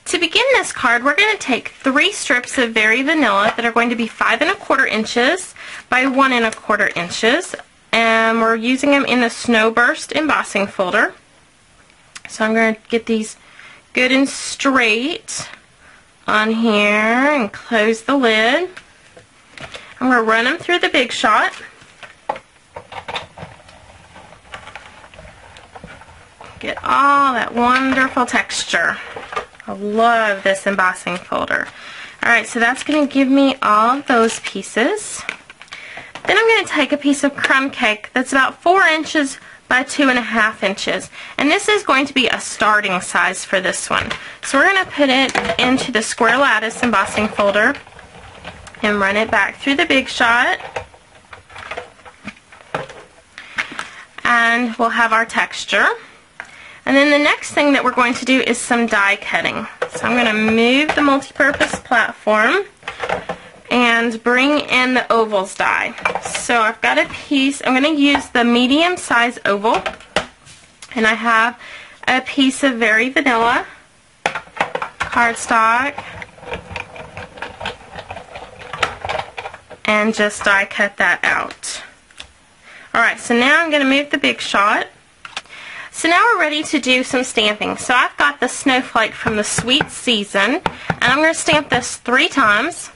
To begin this card, we're going to take 3 strips of Very Vanilla that are going to be 5 1/4 inches by 1 1/4 inches, and we're using them in the Snowburst embossing folder. So I'm going to get these good and straight on here and close the lid. I'm going to run them through the Big Shot. Get all that wonderful texture. I love this embossing folder. Alright, so that's going to give me all of those pieces. Then I'm going to take a piece of crumb cake that's about 4 inches by 2 1/2 inches. And this is going to be a starting size for this one. So we're going to put it into the square lattice embossing folder and run it back through the Big Shot. And we'll have our texture. And then the next thing that we're going to do is some die cutting. So I'm going to move the multi-purpose platform and bring in the ovals die. So I've got a piece, I'm going to use the medium size oval, and I have a piece of Very Vanilla cardstock, and just die cut that out. Alright, so now I'm going to move the Big Shot. So now we're ready to do some stamping. So I've got the snowflake from the Sweet Season, and I'm going to stamp this 3 times,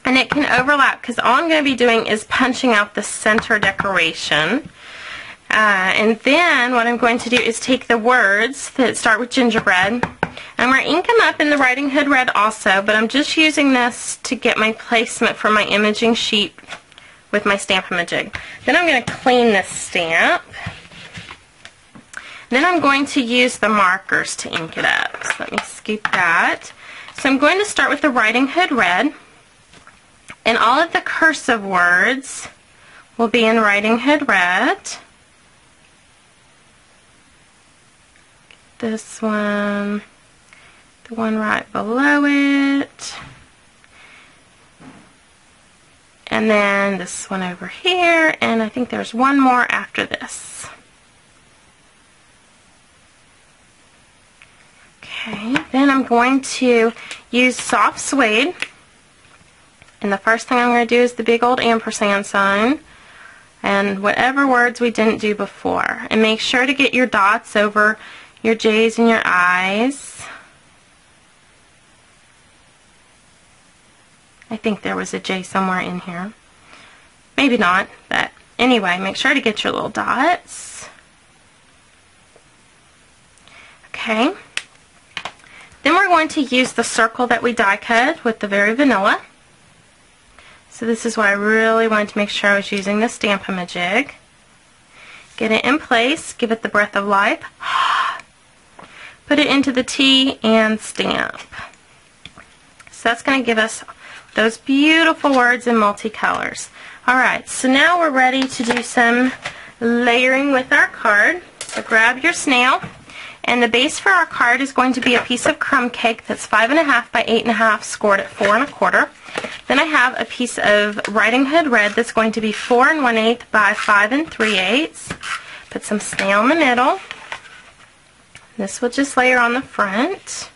and it can overlap because all I'm going to be doing is punching out the center decoration. And then what I'm going to do is take the words that start with gingerbread, and I'm going to ink them up in the Writing Hood Red also, but I'm just using this to get my placement for my imaging sheet with my Stamp-A-Majig. Then I'm going to clean this stamp. Then I'm going to use the markers to ink it up. So let me scoop that. So I'm going to start with the Writing Hood Red, and all of the cursive words will be in Writing Hood Red. This one, the one right below it, and then this one over here, and I think there's one more after this. Okay, then I'm going to use soft suede, and the first thing I'm going to do is the big old ampersand sign and whatever words we didn't do before, and make sure to get your dots over your J's and your I's. I think there was a J somewhere in here, maybe not, but anyway, make sure to get your little dots. Okay. Then we're going to use the circle that we die cut with the Very Vanilla. So this is why I really wanted to make sure I was using the Stamp-A-Majig. Get it in place, give it the breath of life, put it into the T and stamp. So that's going to give us those beautiful words in multicolors. Alright, so now we're ready to do some layering with our card. So grab your snail. And the base for our card is going to be a piece of crumb cake that's 5 1/2 by 8 1/2 scored at 4 1/4. Then I have a piece of Writing Hood Red that's going to be 4 1/8 by 5 3/8. Put some snail in the middle. This will just layer on the front.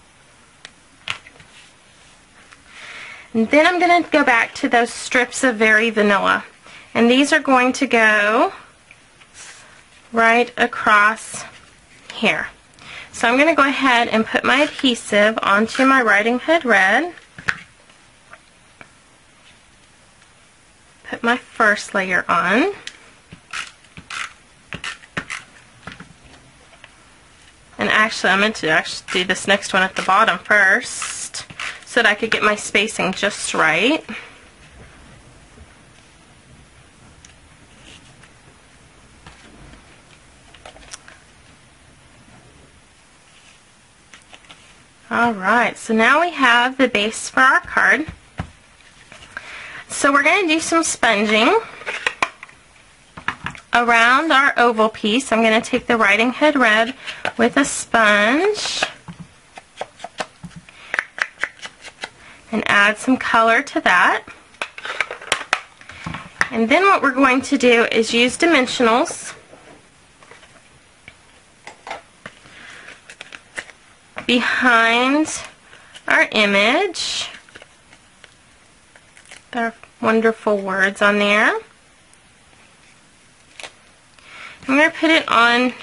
And then I'm going to go back to those strips of Very Vanilla. And these are going to go right across here. So I'm going to go ahead and put my adhesive onto my Writing Hood Red. Put my first layer on. And actually, I'm going to do this next one at the bottom first, so that I could get my spacing just right. Alright, so now we have the base for our card. So we're going to do some sponging around our oval piece. I'm going to take the Writing Hood Red with a sponge and add some color to that. And then what we're going to do is use dimensionals behind our image. There are wonderful words on there. I'm going to put it on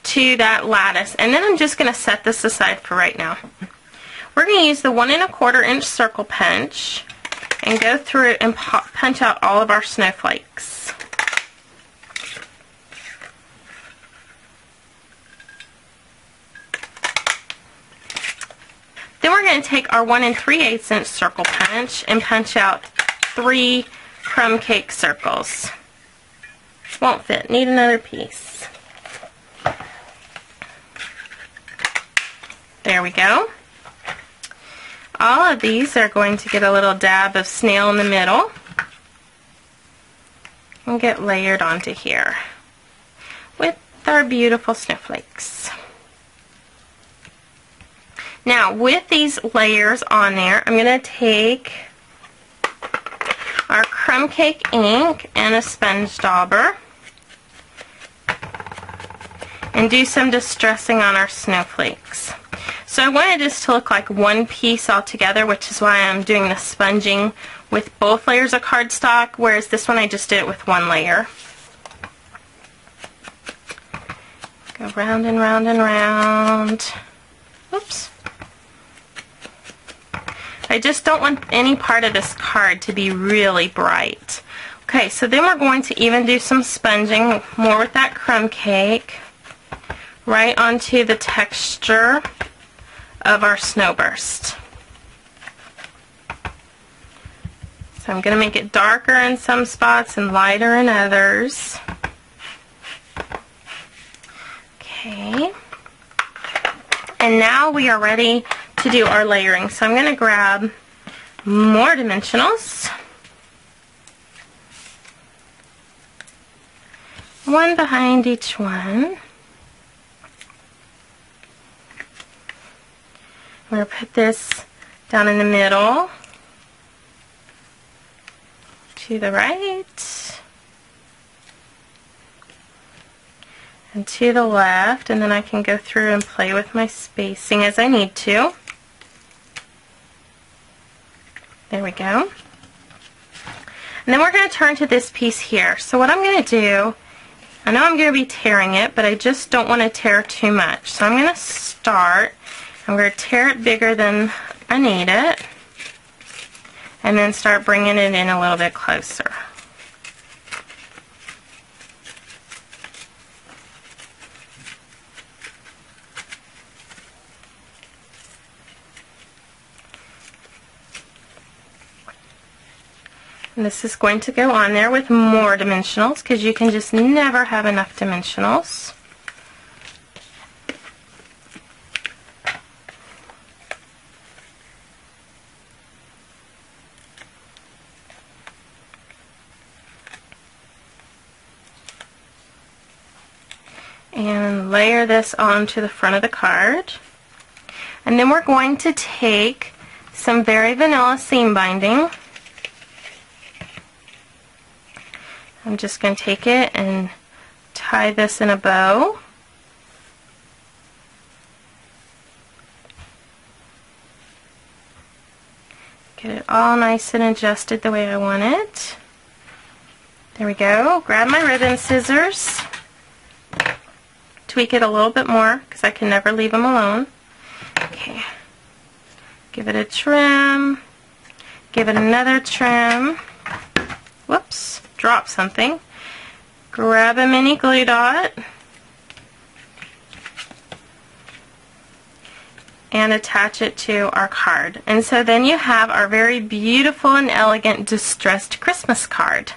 to that lattice, and then I'm just going to set this aside for right now. We're going to use the 1 1/4 inch circle punch and go through it and punch out all of our snowflakes. Then we're going to take our 1 3/8 inch circle punch and punch out 3 crumb cake circles. Won't fit. Need another piece. There we go. All of these are going to get a little dab of snail in the middle and get layered onto here with our beautiful snowflakes. Now, with these layers on there, I'm going to take our crumb cake ink and a sponge dauber and do some distressing on our snowflakes. So I wanted this to look like one piece all together, which is why I'm doing the sponging with both layers of cardstock, whereas this one I just did it with one layer. Go round and round and round. Oops. I just don't want any part of this card to be really bright. Okay, so then we're going to even do some sponging, more with that crumb cake, right onto the texture of our Snowburst. So I'm going to make it darker in some spots and lighter in others. Okay. And now we are ready to do our layering. So I'm going to grab more dimensionals. One behind each one. I'm going to put this down in the middle, to the right, and to the left, and then I can go through and play with my spacing as I need to. There we go. And then we're going to turn to this piece here. So what I'm going to do, I know I'm going to be tearing it, but I just don't want to tear too much. So I'm going to start. I'm going to tear it bigger than I need it, and then start bringing it in a little bit closer. And this is going to go on there with more dimensionals, because you can just never have enough dimensionals. And layer this onto the front of the card. And then we're going to take some Very Vanilla seam binding. I'm just going to take it and tie this in a bow. Get it all nice and adjusted the way I want it. There we go. Grab my ribbon scissors. Tweak it a little bit more, because I can never leave them alone. Okay. Give it a trim. Give it another trim. Whoops. Drop something. Grab a mini glue dot. And attach it to our card. And so then you have our very beautiful and elegant distressed Christmas card.